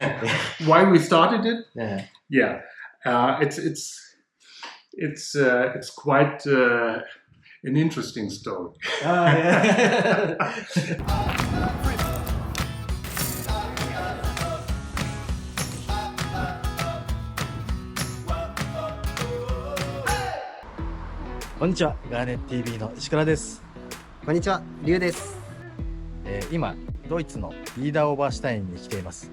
Why we started it? Yeah. Yeah, it's quite an interesting story. Yeah. こんにちは、ガーネット TV の石倉です。こんにちは、リュウです。今ドイツのイーダーオーバーシュタインに来ています。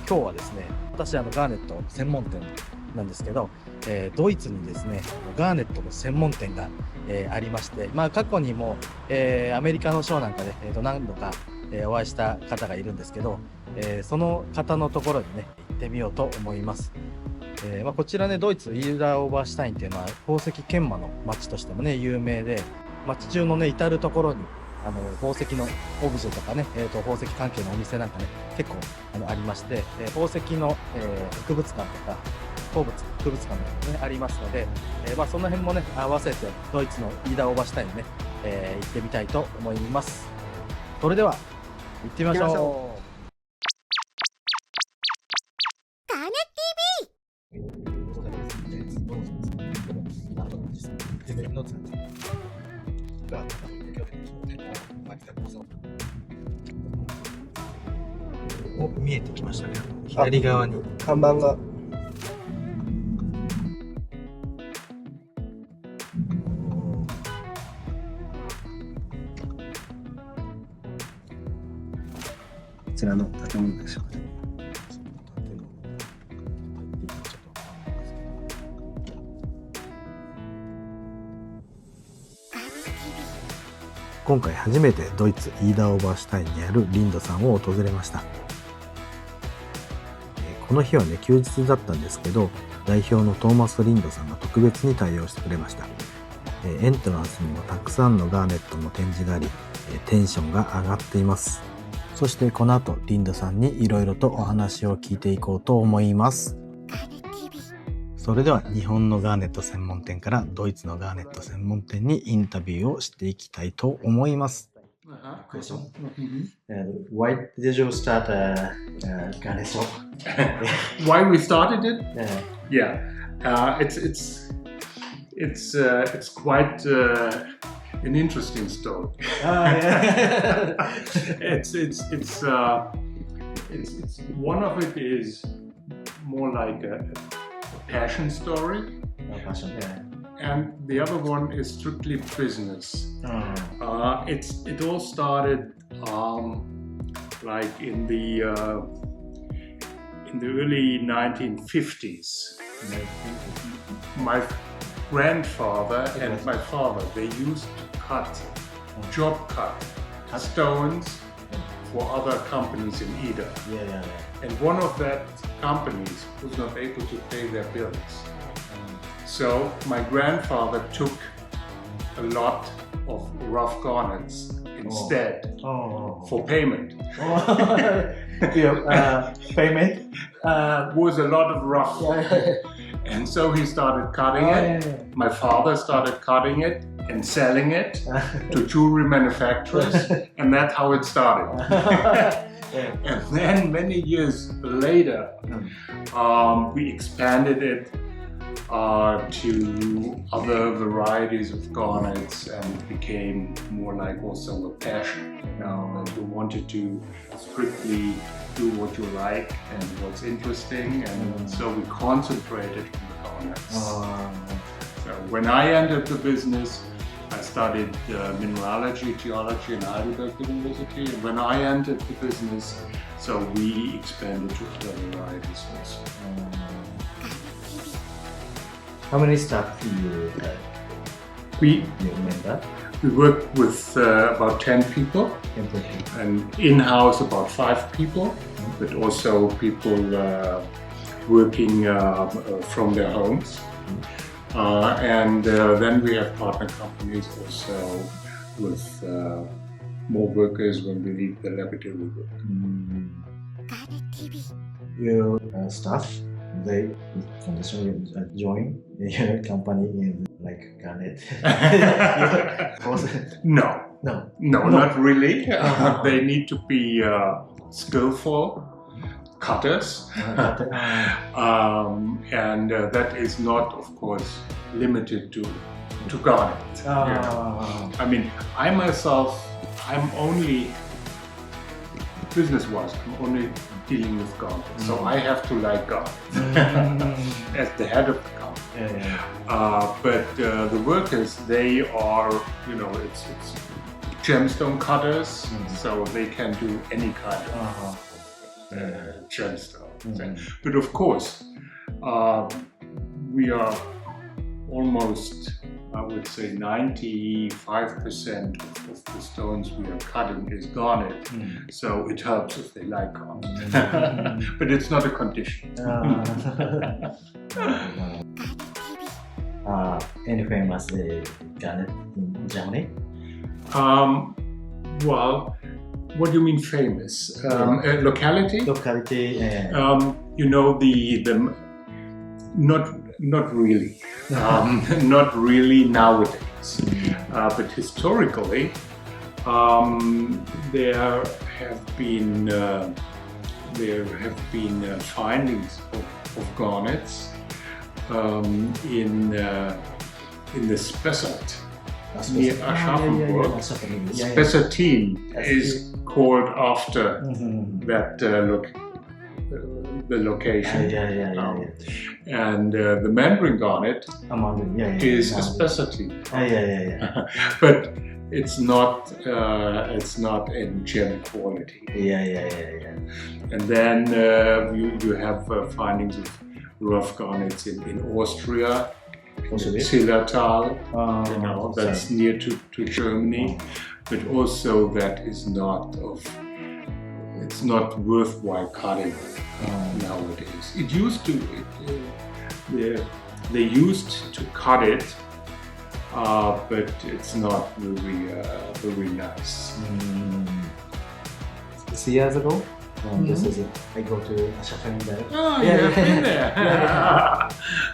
今日はですね、私ガーネット専門店なんですけど、ドイツにですねガーネットの専門店が、ありまして、過去にも、アメリカのショーなんかで、何度か、お会いした方がいるんですけど、その方のところにね行ってみようと思います。こちらね、ドイツイーダーオーバーシュタインっていうのは宝石研磨の町としてもね有名で、町中のね至る所に宝石のオブジェとかね、宝石関係のお店なんかね結構ありまして、宝石の、博物館とか鉱物博物館とかねありますので、その辺もね合わせてドイツのイーダーオーバーシュタインにね、行ってみたいと思います。それでは行ってみましょう。見えてきましたね。左側に看板が。こちらの建物でしょうか。今回初めてドイツイーダーオーバーシュタインにあるリンドさんを訪れました。この日はね休日だったんですけど、代表のトーマス・リンドさんが特別に対応してくれました。エントランスにもたくさんのガーネットの展示があり、テンションが上がっています。そしてこの後リンドさんにいろいろとお話を聞いていこうと思います。それでは日本のガーネット専門店からドイツのガーネット専門店にインタビューをしていきたいと思います。Question. Why did you start a garnet shop? Why we started it? Yeah. Yeah, it's quite an interesting story. Yeah. It's one of it is more like a passion story. Passion. Yeah. And the other one is strictly business. It all started like in the early 1950s. My grandfather and my father, they used to job cut stones for other companies in Ida. Yeah. And one of that companies was not able to pay their bills. So my grandfather took a lot of rough garnets instead for payment. Payment Was a lot of rough. And so he started cutting it. My father started cutting it and selling it to jewelry manufacturers, and that's how it started. And then many years later, we expanded it to other varieties of garnets, and it became more like also a passion. And you wanted to strictly do what you like and what's interesting, and so we concentrated on the garnets. So when I entered the business, I studied mineralogy, geology in Heidelberg University, and when I entered the business, so we expanded to other varieties also. How many staff do you have? We Remember? work with about 10 people, and in-house about 5 people, but also people working from their homes. And then we have partner companies also with more workers when we leave the laboratory work. Your staff, they condition join your company in like Garnet? No, not really. They need to be skillful. cutters. And that is not, of course, limited to garnet. I mean, I myself, I'm only business-wise, I'm only dealing with garnet, so I have to like garnet as the head of the company. But the workers, they are, you know, it's gemstone cutters, so they can do any kind of gemstone. But of course, we are almost, I would say 95% of the stones we are cutting is garnet, so it helps if they like garnet. But it's not a condition. Any famous garnet in Germany? Well, what do you mean famous? Locality? Locality. You know, the not really, not really nowadays. But historically, there have been findings of garnets in the Spessart near Aschaffenburg. Spessartin is called after that the location. And the Mandarin garnet is a Spessartin. But it's not in gem quality. And then you have findings of rough garnets in Austria, Zillertal, you know, that's near to Germany, but also that is it's not worthwhile cutting nowadays. It used to, they used to cut it, but it's not very nice. 6 years ago, this is it. I go to Aschaffenburg. Oh, you've been there.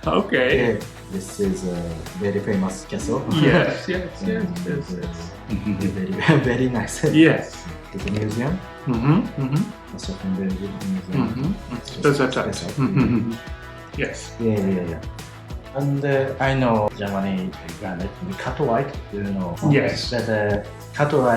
Okay. This is a very famous castle. Yes. Very nice. Yes. It's a museum. Aschaffenburg Museum. Yes. Yeah. And I know Germany garnet, Kato white. Do you know? Yes. That Kato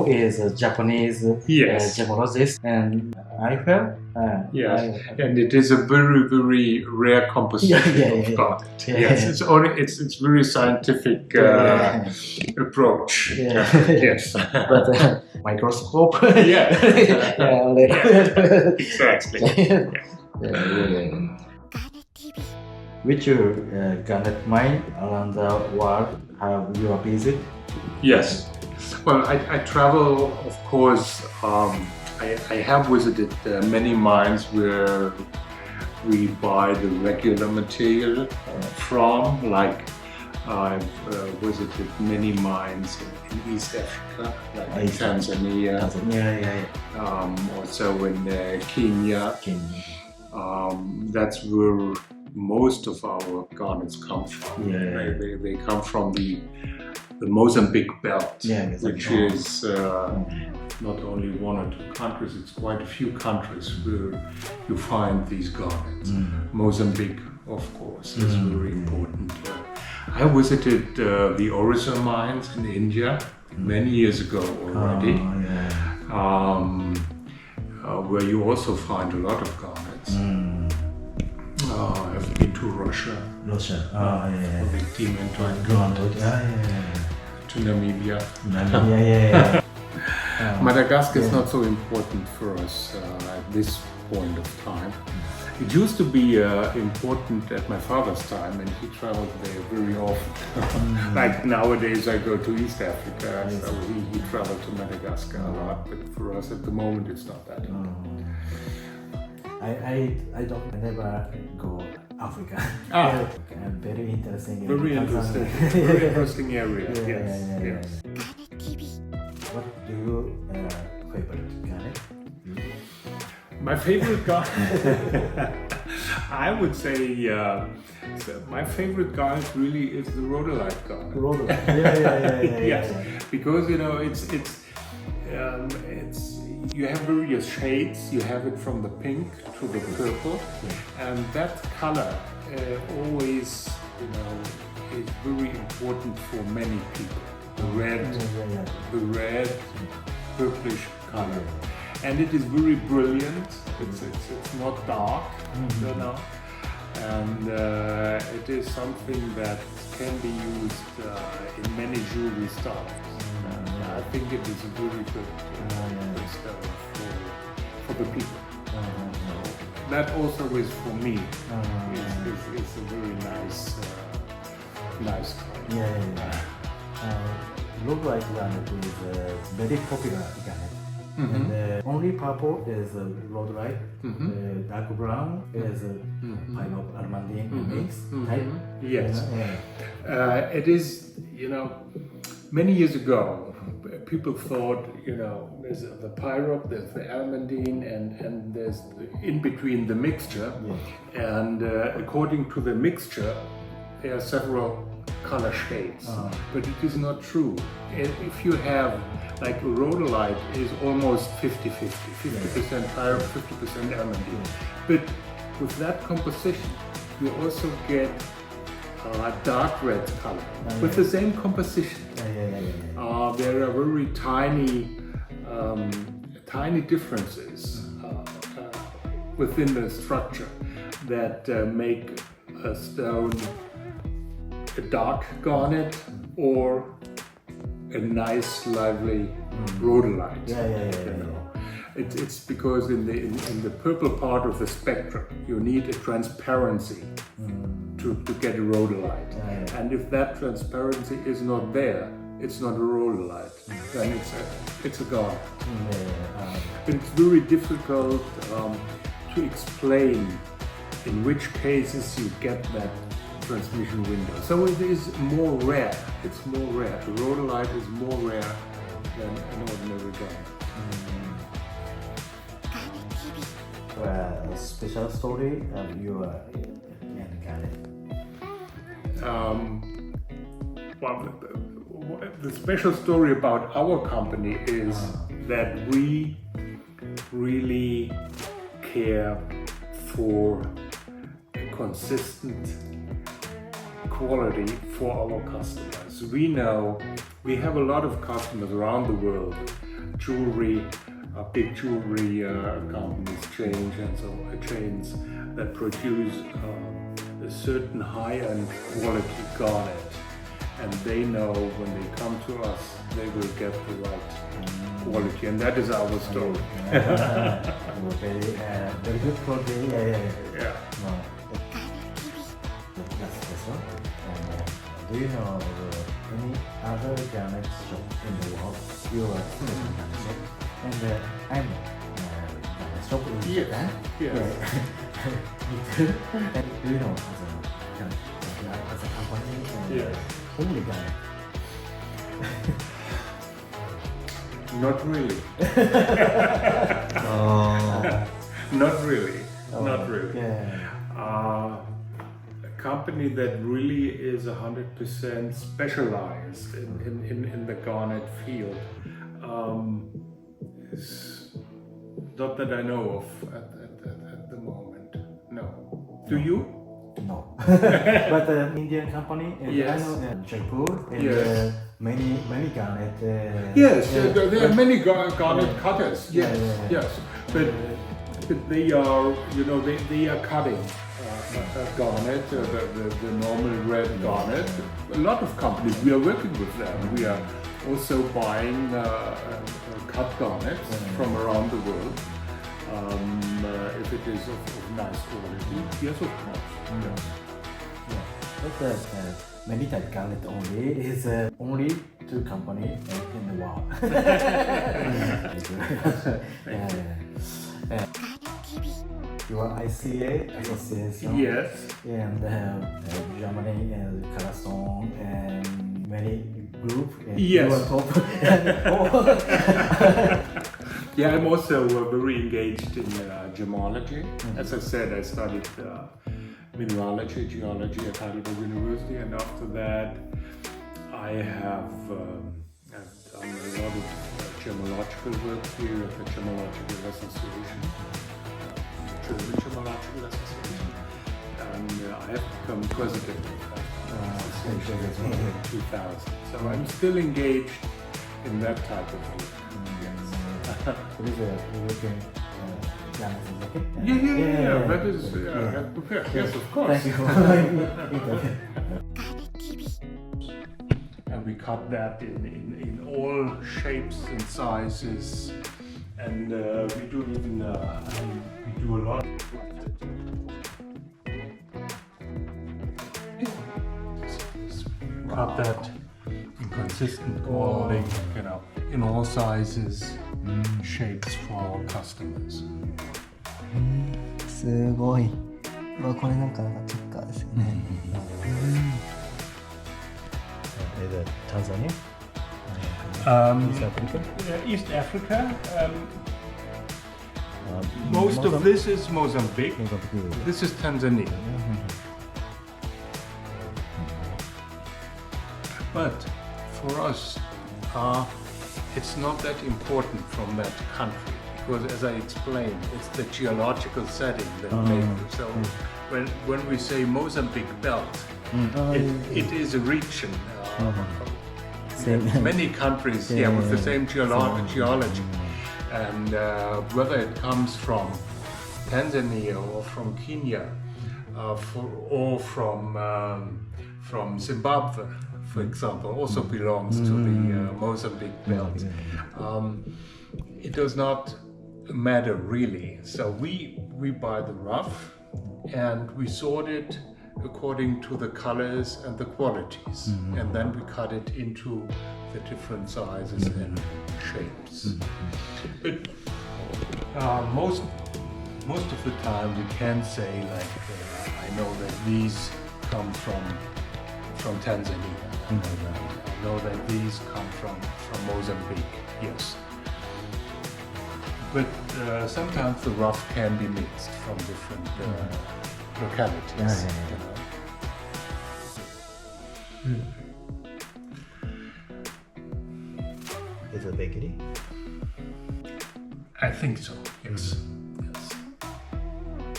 is a Japanese gemologist, and I felt. And it is a very rare composition of garnet. Yes, it's very scientific approach. Yes. But microscope. Exactly. Which garnet mine around the world have you visited? Yes. Well, I travel, of course. I have visited many mines where we buy the regular material from. Like I've visited many mines in East Africa, like in Tanzania. Also in Kenya. That's where most of our garnets come from. They come from the Mozambique belt, which is not only 1 or 2 countries, it's quite a few countries where you find these garnets. Mozambique, of course, is very important. I visited the Orissa mines in India many years ago already, where you also find a lot of garnets. I've been to Russia. A big team to Namibia. Madagascar is not so important for us at this point of time. It used to be important at my father's time, and he traveled there very often. Like nowadays I go to East Africa, so he traveled to Madagascar a lot, but for us at the moment it's not that important. I never go Africa. Very interesting. Very interesting area. Yes. What do you favorite garnet? My favorite garnet, I would say, my favorite garnet really is the rhodolite garnet. Yes, because you know it's you have various shades. You have it from the pink to the purple, and that color always, is very important for many people. The red, purplish color, and it is very brilliant. It's not dark, and it is something that can be used in many jewelry styles. I think it is a very good style for the people. That also is for me. It's a very nice toy. Look like garnet is very popular garnet. And only purple is road light. Dark brown is pineapple almandine mix type. Yes. It is, many years ago, people thought, there's the pyrope, there's the almandine, and there's in between the mixture. And according to the mixture, there are several color shades, but it is not true. If you have, like rhodolite is almost 50-50, 50% pyrope, 50% almandine. But with that composition, you also get dark red color with the same composition. There are very tiny differences within the structure that make a stone a dark garnet or a nice, lively rhodolite. It's because in the purple part of the spectrum, you need a transparency to get a rhodolite. And if that transparency is not there, it's not a rhodolite. Then it's a garnet. It's very difficult to explain in which cases you get that transmission window. So it is more rare. It's more rare. A rhodolite is more rare than an ordinary garnet. A special story of your garnet. The special story about our company is that we really care for a consistent quality for our customers. We know we have a lot of customers around the world, big jewelry companies, chains that produce a certain high-end quality garnet, and they know when they come to us, they will get the right quality, and that is our story. Very good quality. Yeah. Last question. Do you know any other garnet shop in the world? You are in garnet shop, and I'm garnet shop in Japan. And do you know as a company only garnet? Not really. Not really. Not really. A company that really is 100% specialized in the garnet field is not that I know of at the moment. No. Do you? No. But Indian company, I know Jaipur, and many garnet. Yes, there are many garnet cutters. Yes. But they are, they are cutting garnet, the normal red garnet. A lot of companies, we are working with them. We are also buying cut garnets from around the world. If it is of nice quality, yes, of course. But many type garnet only is only 2 companies in the world. Your ICA association, yes, and Germany and Carlson and many group. Yes. You are top. Yeah, I'm also very engaged in gemology. As I said, I studied mineralogy, geology at Heidelberg University, and after that I have done a lot of gemological work here at the Gemological Association, German Gemological Association, and I have become president of that association in 2000. So I'm still engaged in that type of work. Yes. So this is a European jacket? Yeah. That is yes, of course. Thank you. And we cut that in all shapes and sizes, and we do even we do a lot. Cut that in consistent quality, in all sizes, shapes for our customers. すごい。これなんかチェッカーですよね。Tanzania? East Africa. Most of this is Mozambique. This is Tanzania. But for us, it's not that important from that country because, as I explained, it's the geological setting that makes it. So when we say Mozambique belt, it is a region. Many countries with the same geology, and whether it comes from Tanzania or from Kenya or from Zimbabwe, for example, also belongs to the Mozambique belt. It does not matter really. So we buy the rough and we sort it according to the colors and the qualities, and then we cut it into the different sizes and shapes. But most of the time we can say, like, I know that these come from Tanzania. I know that these come from Mozambique. Yes. But sometimes the rough can be mixed from different localities. Is it a bakery? I think so. Yes.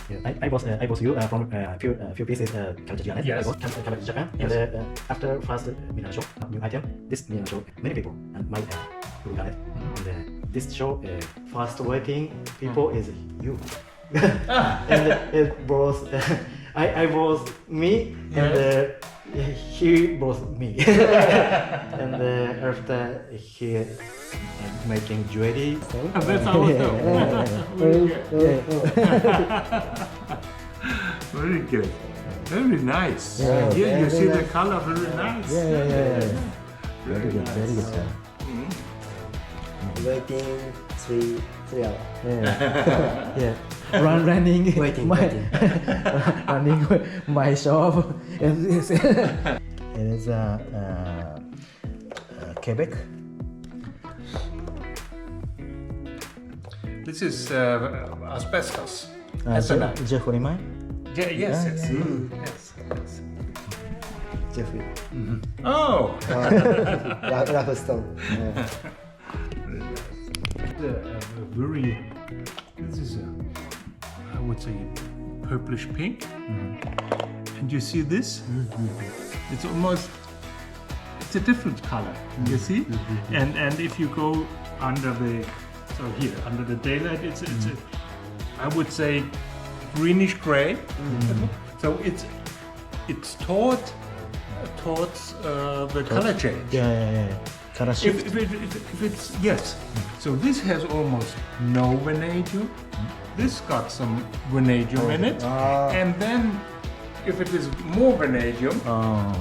Yeah, I was you from few pieces culture Japan. Yes. I was culture Japan. Yes. And after first Milan show, new item. This Milan show, many people and my do Garnet. And this show, first working people is you. And it was I was me and he was me. And after he making jewelry. That's how it goes. Very good. Very nice. Yeah. Here you see the color, very nice. Yeah. Very Very good, nice. Waiting 3 hours. Yeah. Running Waiting. running my shop. It is Quebec. This is asbestos. Ethanol. Jeffrey mine. Yes. Yeah. Yes. Jeffrey. Oh. Rough stone. This is I would say purplish pink. And you see this? It's it's a different color. You see? And if you go under under the daylight, it's I would say greenish gray. So it's towards the color change. Yeah. Color shift. If it's yes, so this has almost no vanadium. This got some vanadium in it, and then if it is more vanadium,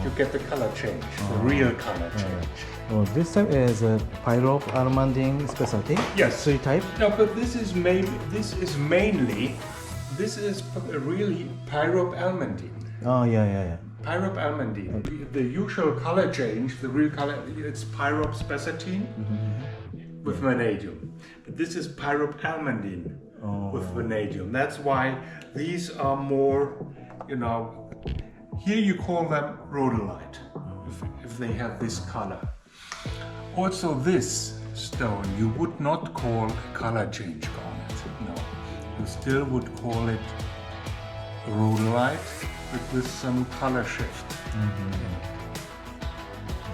you get the color change, the real color change. Oh, this type is a pyroalmandine specialty. Yes. 3 type. No, but this is mainly really pyroalmandine. Oh yeah. Pyroalmandine. The usual color change, the real color, it's pyrospecatine with vanadium. But this is pyroalmandine with vanadium. That's why these are more, here you call them rhodolite, if they have this color. Also this stone, you would not call a color change garnet. No, you still would call it rhodolite, but with some color shift.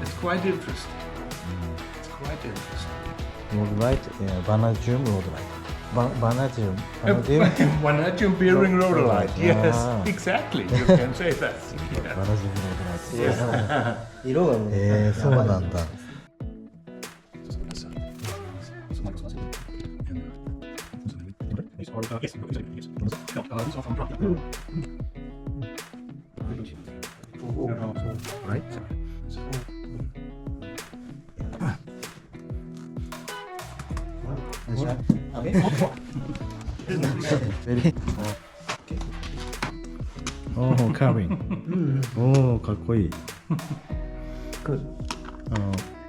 It's quite interesting. It's quite interesting. ロードライト、バナジウムロードライト。バナジウム。Vanadium bearing rhodolite. Yes, exactly. You can say that. バナジウムロードライト。Yes. 色がもう、そうなんだ。おお、カービン。おお、かっこいい。Good.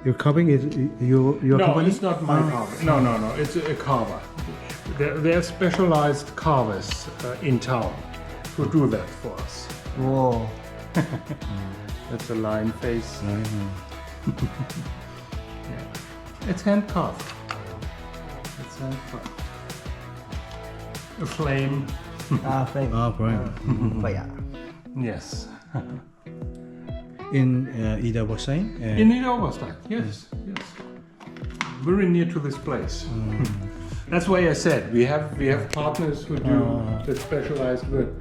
Your carving is your No, company? it's not my carver. No, no, no. It's a carver. There are specialized carvers in town who do that for us. おー That's a lion face. Yeah. It's hand carved. It's hand carved. A flame. フレーム。あ、これ。ファイヤー。 Yes. In Ida Bostein? In Niederoberstein. Yes. Yes. Very near to this place. That's why I said we have partners who do the specialized work.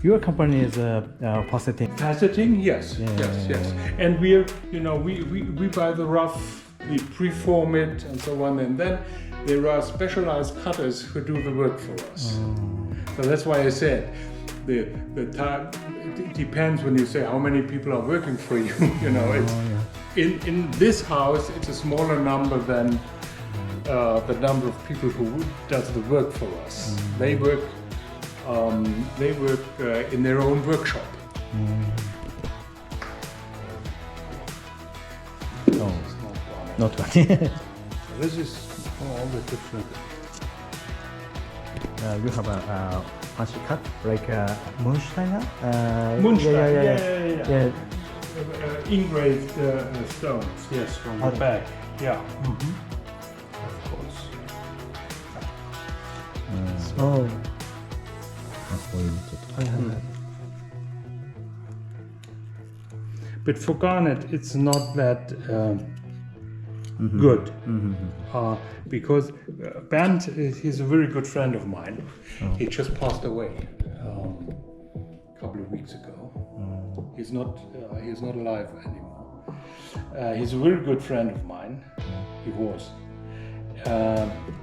Your company is faceting. Faceting, yes, yes. And we're, we buy the rough, we preform it and so on, and then there are specialized cutters who do the work for us. So that's why I said the time. It depends when you say how many people are working for you. It's in this house it's a smaller number than the number of people who does the work for us. They work in their own workshop. Oh, not one. This is all the different. You have a fancy cut like Moonsteiner? Moonstein, Yeah. Engraved stones, yes, from the back. Yeah. Of course. そう。こういうちょっと。But for garnet, it's not that good. Because Bernd, he's a very good friend of mine. He just passed away a couple of weeks ago. He's not alive anymore. He's a very good friend of mine. He was.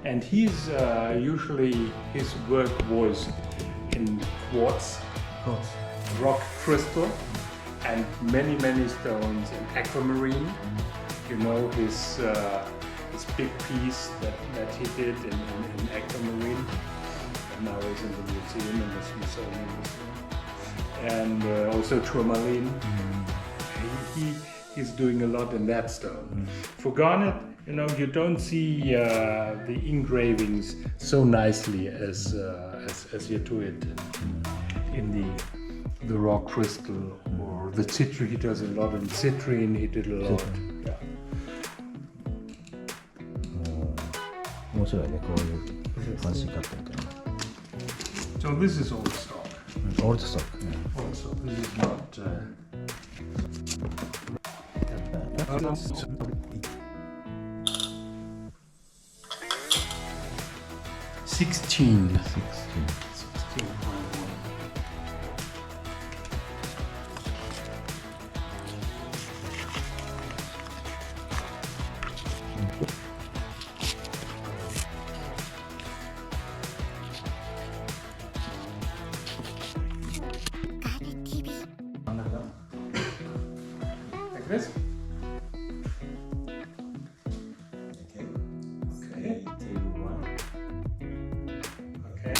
And he's usually his work was in quartz, rock crystal, and many stones in aquamarine. His big piece that he did in aquamarine, and now is in the museum, in the Smithsonian Museum, and also tourmaline. He's doing a lot in that stone. For garnet, you don't see the engravings so nicely as you do it in the rock crystal or the citrine. He does a lot in citrine. He did a lot. Yeah. 面白いね、こういうファンシーカットみたいな。So this is old stock. オールドストック。 Also, this is not. 16. 16.1. Like this? Okay.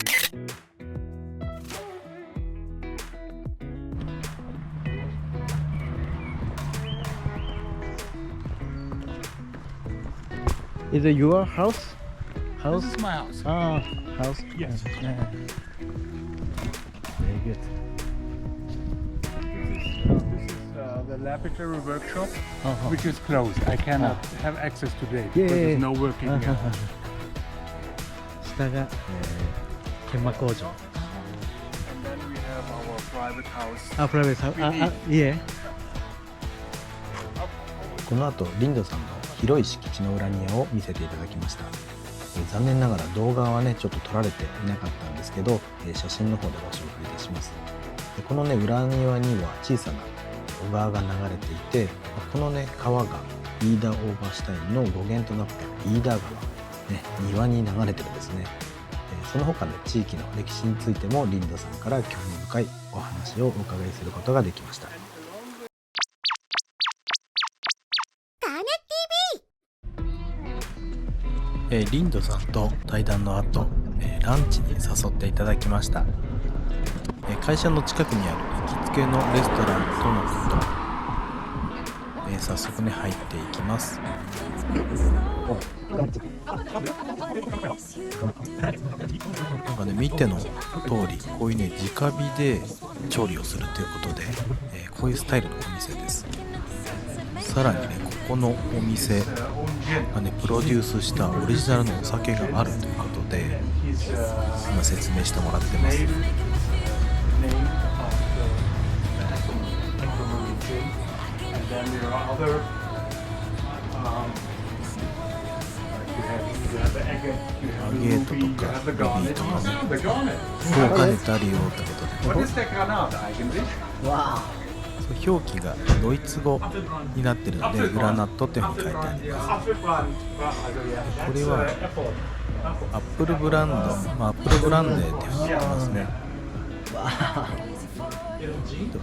Is it your house? This is my house. Ah, house. Yes. Yeah. Very good. This is the laboratory workshop, はは which is closed. I cannot have access today because there's no working here. 下が、研磨工場。And then we have our private house. あ、プライベートハウス。あ、いえ。この後リンドさんの広い敷地の裏庭を見せていただきました。残念ながら動画はねちょっと撮られていなかったんですけど、写真の方でご紹介いたします。このね裏庭には小さな小川が流れていて、このね川がイーダーオーバーシュタインの語源となったイーダー川、ね、庭に流れてるんですね。その他ね地域の歴史についてもリンドさんから興味深いお話をお伺いすることができました。リンドさんと対談の後、ランチに誘っていただきました。会社の近くにある行きつけのレストランとのこと。早速ね入っていきます。なんかね見ての通りこういうね直火で調理をするということで、こういうスタイルのお店です。さらにねここのお店がねプロデュースしたオリジナルのお酒があるということで今説明してもらってます。アゲートとかルビーとかね福岡ネタリオってことで、表記がドイツ語になってるのでグラナットっていうふうに書いてあります。これはアップルブランド、アップルブランデーっていうふうに言ってますね。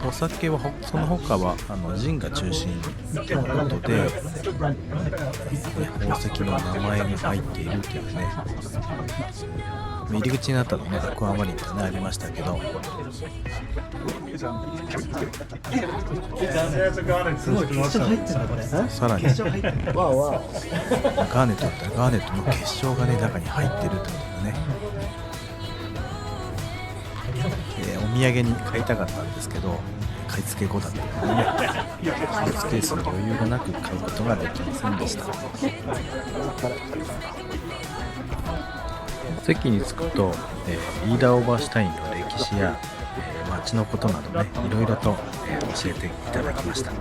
お酒はその他はジンが中心ということで、宝石の名前が入っているというね、入り口になったのねアクアマリンとねありましたけど、すごい結晶入ってんだこれ。さらにガーネットだったらガーネットの結晶がね中に入ってるってことだね。お土産に買いたかったんですけど買い付け後だったのでねスペースの余裕がなく買うことができませんでした。席に着くと、イーダーオーバーシュタインの歴史や、街のことなどねいろいろと、教えていただきました。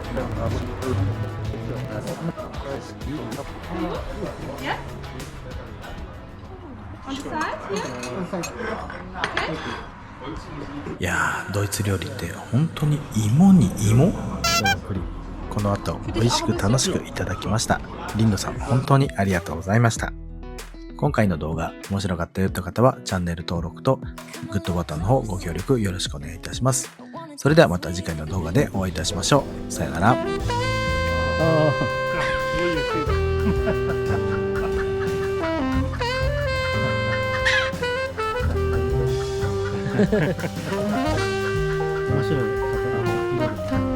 いやードイツ料理って本当に芋に芋。この後美味しく楽しくいただきました。リンドさん本当にありがとうございました。今回の動画面白かったよという方はチャンネル登録とグッドボタンの方ご協力よろしくお願いいたします。それではまた次回の動画でお会いいたしましょう。さよなら。面白い。